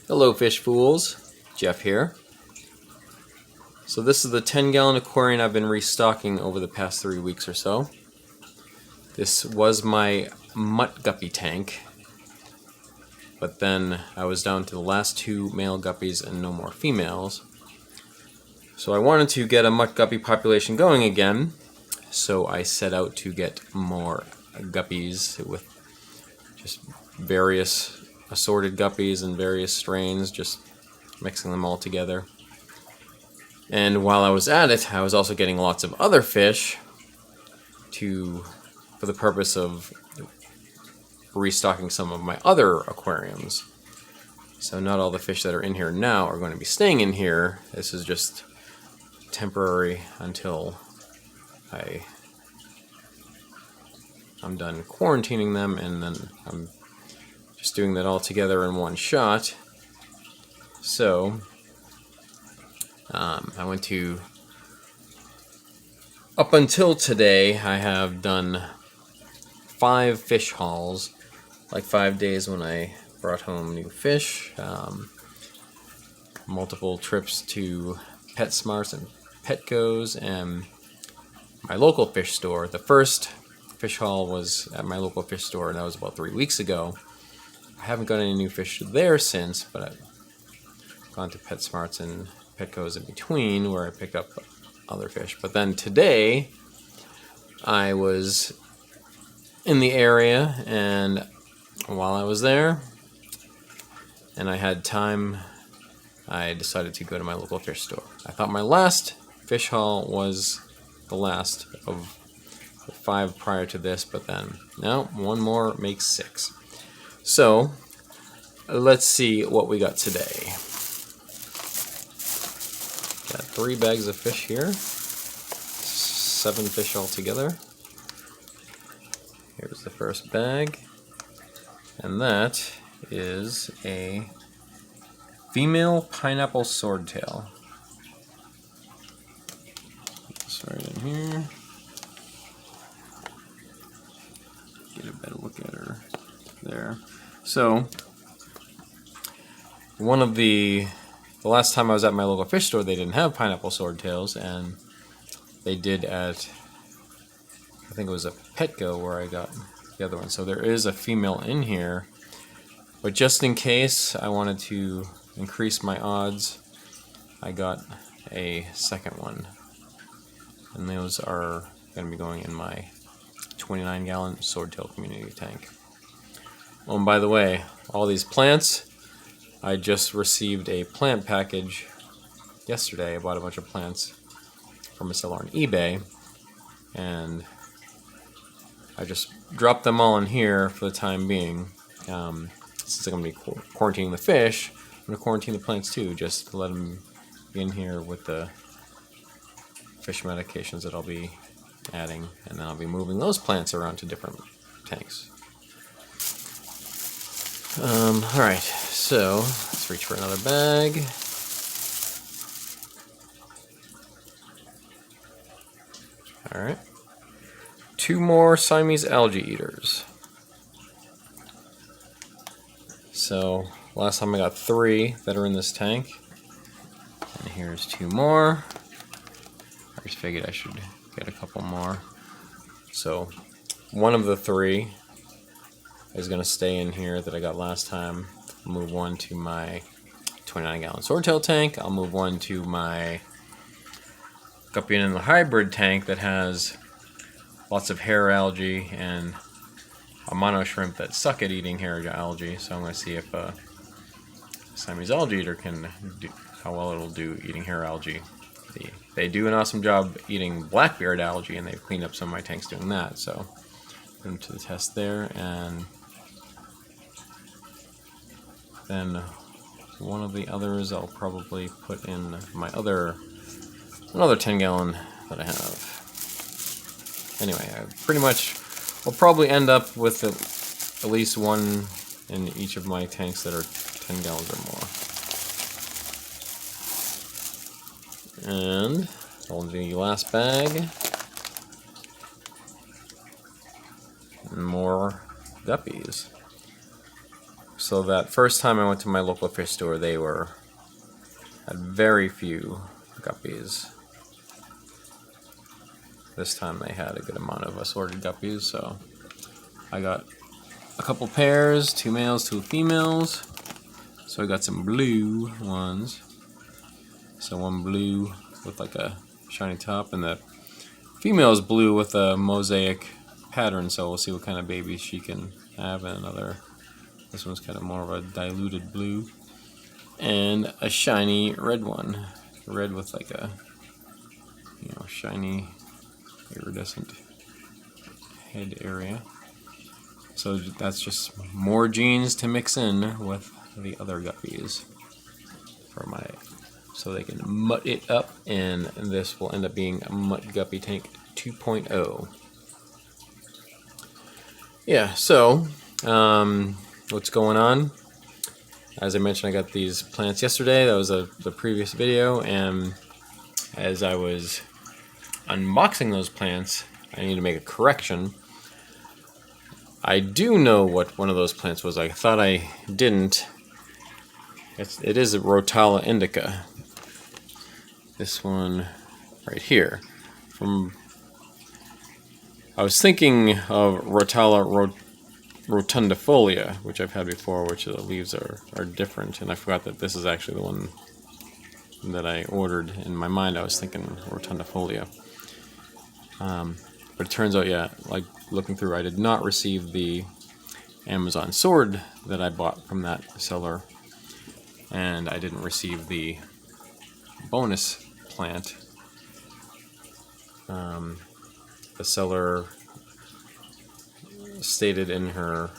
Hello fish fools, Jeff here. So this is the 10-gallon aquarium I've been restocking over the past 3 weeks or so. This was my Mutt guppy tank, but then I was down to the last 2 male guppies and no more females. So I wanted to get a Mutt guppy population going again, so I set out to get more guppies with just various assorted guppies and various strains, just mixing them all together. And while I was at it, I was also getting lots of other fish for the purpose of restocking some of my other aquariums. So not all the fish that are in here now are going to be staying in here. This is just temporary until I'm done quarantining them, and then I'm just doing that all together in one shot. So I went to, up until today, I have done 5 fish hauls, like 5 days when I brought home new fish, multiple trips to PetSmarts and Petco's and my local fish store. The first fish haul was at my local fish store, and that was about 3 weeks ago. I haven't got any new fish there since, but I've gone to PetSmarts and Petco's in between where I picked up other fish. But then today I was in the area, and while I was there and I had time, I decided to go to my local fish store. I thought my last fish haul was the last of the 5 prior to this, but then no, one more makes 6. So let's see what we got today. Got 3 bags of fish here, 7 fish altogether. Here's the first bag, and that is a female pineapple swordtail. Put this right in here. Get a better look at her there. So, the last time I was at my local fish store, they didn't have pineapple swordtails, and they did at, I think it was a Petco where I got the other one. So there is a female in here, but just in case I wanted to increase my odds, I got a second one, and those are going to be going in my 29-gallon Swordtail community tank. Oh, and by the way, all these plants, I just received a plant package yesterday. I bought a bunch of plants from a seller on eBay, and I just dropped them all in here for the time being. Since I'm going to be quarantining the fish, I'm going to quarantine the plants too, just to let them be in here with the fish medications that I'll be adding, and then I'll be moving those plants around to different tanks. Alright, so let's reach for another bag. Alright. 2 more Siamese algae eaters. So last time I got 3 that are in this tank, and here's 2 more. I just figured I should get a couple more. So one of the 3 is going to stay in here that I got last time. I'll move one to my 29-gallon Swordtail tank. I'll move one to my Guppy in the hybrid tank that has lots of hair algae and a mono shrimp that suck at eating hair algae. So I'm going to see if a Siamese algae eater can do, how well it'll do eating hair algae. They do an awesome job eating blackbeard algae, and they've cleaned up some of my tanks doing that. So put them to the test there, and then one of the others I'll probably put in my another 10-gallon that I have. Anyway, I pretty much will probably end up with at least one in each of my tanks that are 10 gallons or more. And on the last bag, more guppies. So that first time I went to my local fish store, they had very few guppies. This time they had a good amount of assorted guppies, so I got a couple pairs, 2 males, 2 females. So I got some blue ones. So one blue with like a shiny top, and the female is blue with a mosaic pattern, so we'll see what kind of babies she can have. And another, this one's kind of more of a diluted blue. And a shiny red one. Red with like a, shiny iridescent head area. So that's just more genes to mix in with the other guppies so they can mutt it up, and this will end up being a Mutt Guppy Tank 2.0. Yeah, so what's going on? As I mentioned, I got these plants yesterday. That was the previous video, and as I was unboxing those plants, I need to make a correction. I do know what one of those plants was. I thought I didn't. It is a Rotala indica. This one right here. I was thinking of Rotala Rotundifolia, which I've had before, which the leaves are different, and I forgot that this is actually the one that I ordered. In my mind, I was thinking Rotundifolia. But it turns out, yeah, like looking through, I did not receive the Amazon sword that I bought from that seller, and I didn't receive the bonus plant. The seller stated in her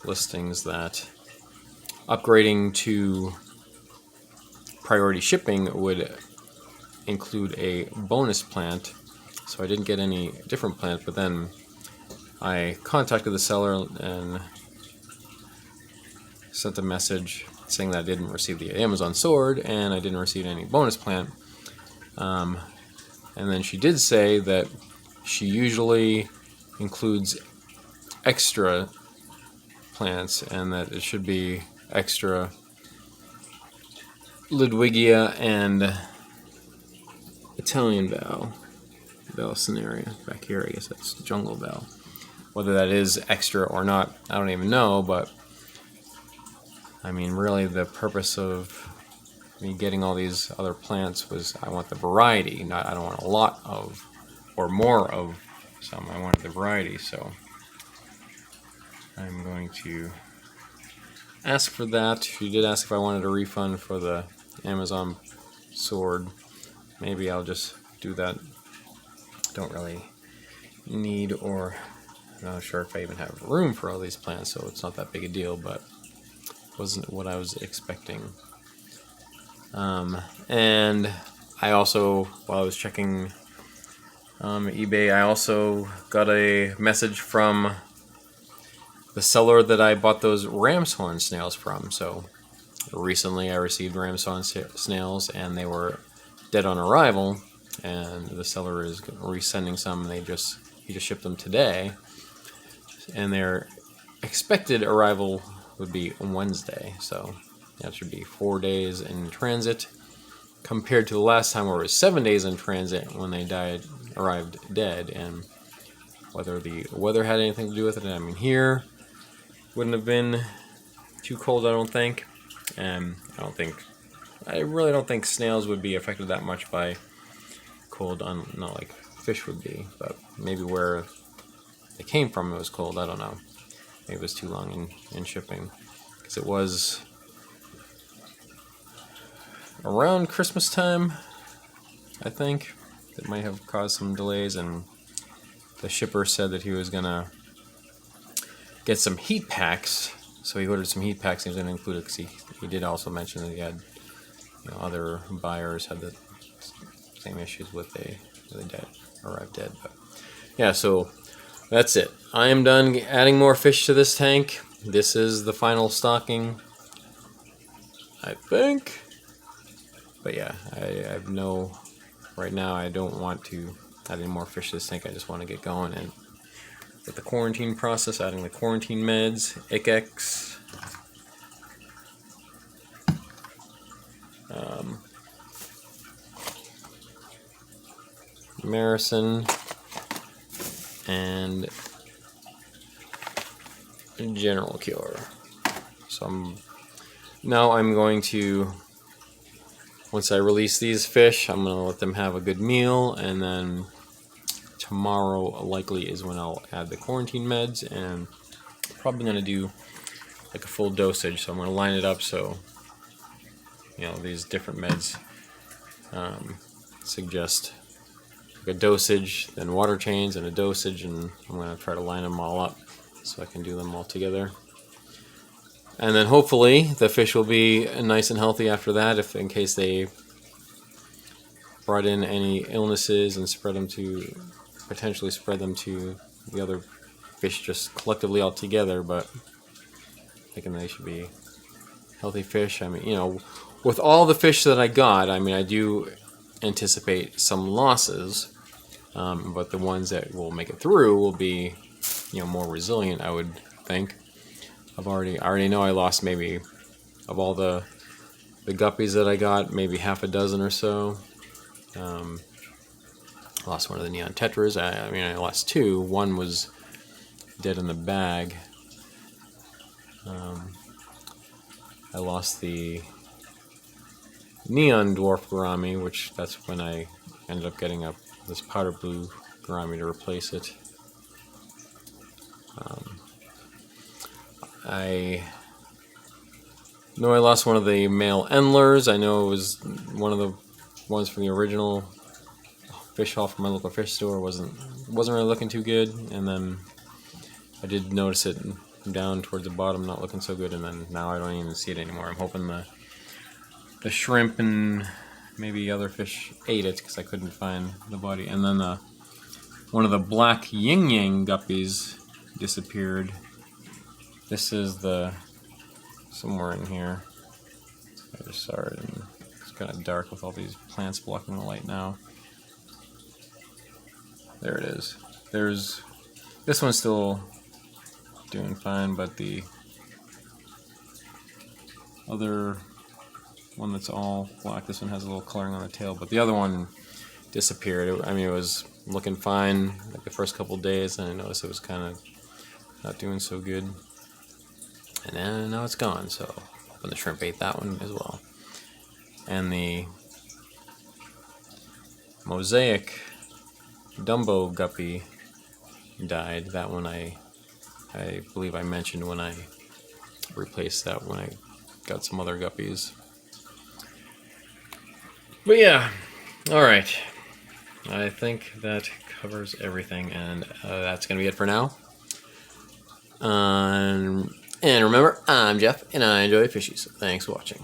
listings that upgrading to priority shipping would include a bonus plant, so I didn't get any different plant. But then I contacted the seller and sent a message saying that I didn't receive the Amazon sword and I didn't receive any bonus plant. And then she did say that she usually includes extra plants, and that it should be extra Ludwigia and Italian Bell scenario. Back here, I guess that's Jungle Bell. Whether that is extra or not, I don't even know, but I mean, really the purpose of me getting all these other plants was I want the variety, I don't want a lot of or more of some. I wanted the variety, so I'm going to ask for that. She did ask if I wanted a refund for the Amazon sword. Maybe I'll just do that. Don't really need, or I'm not sure if I even have room for all these plants, so it's not that big a deal, but it wasn't what I was expecting. And I also, while I was checking eBay, I also got a message from the seller that I bought those Ramshorn Snails from. So recently I received Ramshorn Snails, and they were dead on arrival, and the seller is resending some. He just shipped them today, and their expected arrival would be on Wednesday, so that should be 4 days in transit, compared to the last time where it was 7 days in transit when they arrived dead. And whether the weather had anything to do with it, I mean, here wouldn't have been too cold, I don't think. And I really don't think snails would be affected that much by cold, not like fish would be, but maybe where they came from it was cold, I don't know. Maybe it was too long in shipping, because it was around Christmas time, I think. That might have caused some delays, and the shipper said that he was gonna get some heat packs, so he ordered some heat packs. He was gonna include it because he did also mention that he had, other buyers had the same issues with they arrived dead. But yeah, so that's it. I am done adding more fish to this tank. This is the final stocking, I think. But yeah, I have no. Right now, I don't want to add any more fish to this tank. I just want to get going, and with the quarantine process, adding the quarantine meds, ICX, Marison, and General Cure. So now I'm going to, once I release these fish, I'm going to let them have a good meal, and then tomorrow likely is when I'll add the quarantine meds, and probably going to do like a full dosage. So I'm going to line it up so, you know, these different meds suggest like a dosage, then water change, and a dosage, and I'm going to try to line them all up so I can do them all together. And then hopefully the fish will be nice and healthy after that, if in case they brought in any illnesses and potentially spread them to the other fish just collectively all together. But thinking they should be healthy fish. I mean, you know, with all the fish that I got, I mean, I do anticipate some losses, but the ones that will make it through will be, you know, more resilient, I would think. I already know I lost maybe, of all the guppies that I got, maybe half a dozen or so. I lost one of the neon tetras. I mean, I lost two. One was dead in the bag. I lost the neon dwarf gourami, which that's when I ended up getting this powder blue gourami to replace it. I know I lost one of the male endlers. I know it was one of the ones from the original fish haul from my local fish store. Wasn't really looking too good, and then I did notice it down towards the bottom, not looking so good, and then now I don't even see it anymore. I'm hoping the shrimp and maybe other fish ate it because I couldn't find the body. And then one of the black yin-yang guppies disappeared. This is somewhere in here. I just saw it, and it's kind of dark with all these plants blocking the light now. There it is. This one's still doing fine, but the other one that's all black, this one has a little coloring on the tail, but the other one disappeared. I mean, it was looking fine like the first couple days, and I noticed it was kind of not doing so good. And then now it's gone, so hoping the shrimp ate that one as well. And the mosaic Dumbo guppy died. That one I believe I mentioned when I replaced that when I got some other guppies. But yeah, alright. I think that covers everything, and that's going to be it for now. And remember, I'm Jeff, and I enjoy fishies. Thanks for watching.